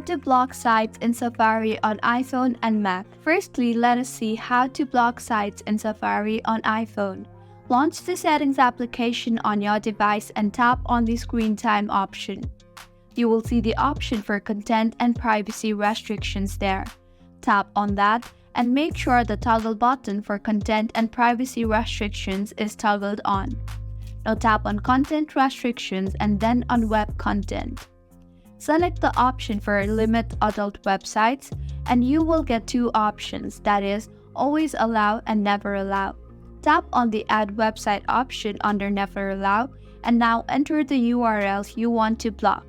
How to block sites in Safari on iPhone and Mac. Firstly, let us see how to block sites in Safari on iPhone. Launch the Settings application on your device and tap on the Screen Time option. You will see the option for content and privacy restrictions there. Tap on that and make sure the toggle button for content and privacy restrictions is toggled on. Now tap on Content Restrictions and then on Web Content. Select the option for Limit Adult Websites and you will get two options, that is, Always Allow and Never Allow. Tap on the Add Website option under Never Allow and now enter the URLs you want to block.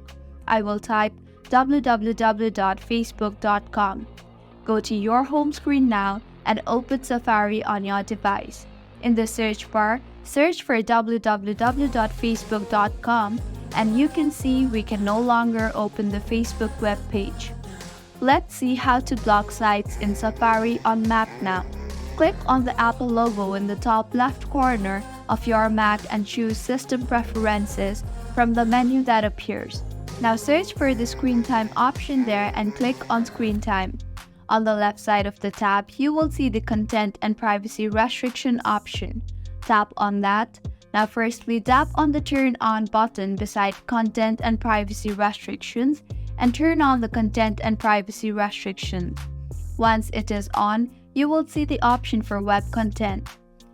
I will type www.facebook.com. Go to your home screen now and open Safari on your device. In the search bar, search for www.facebook.com and you can see we can no longer open the Facebook web page. Let's see how to block sites in Safari on Mac now. Click on the Apple logo in the top left corner of your Mac and choose System Preferences from the menu that appears. Now search for the Screen Time option there and click on Screen Time. On the left side of the tab, you will see the Content and Privacy Restriction option. Tap on that. Now firstly, tap on the Turn On button beside Content and Privacy Restrictions and turn on the Content and Privacy Restrictions. Once it is on, you will see the option for Web Content.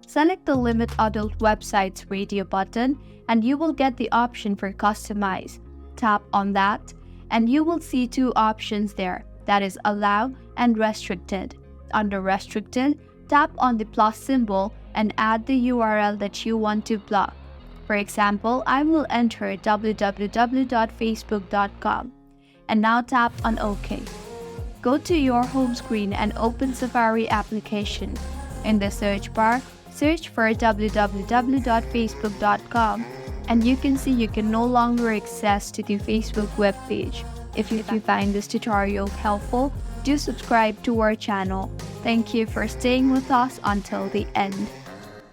Select the Limit Adult Websites radio button and you will get the option for Customize. Tap on that and you will see two options there, that is Allow and Restricted. Under Restricted, tap on the plus symbol and add the URL that you want to block. For example, I will enter www.facebook.com and now tap on OK. Go to your home screen and open Safari application. In the search bar, search for www.facebook.com and you can see you can no longer access to the Facebook web page. If you find this tutorial helpful, do subscribe to our channel. Thank you for staying with us until the end.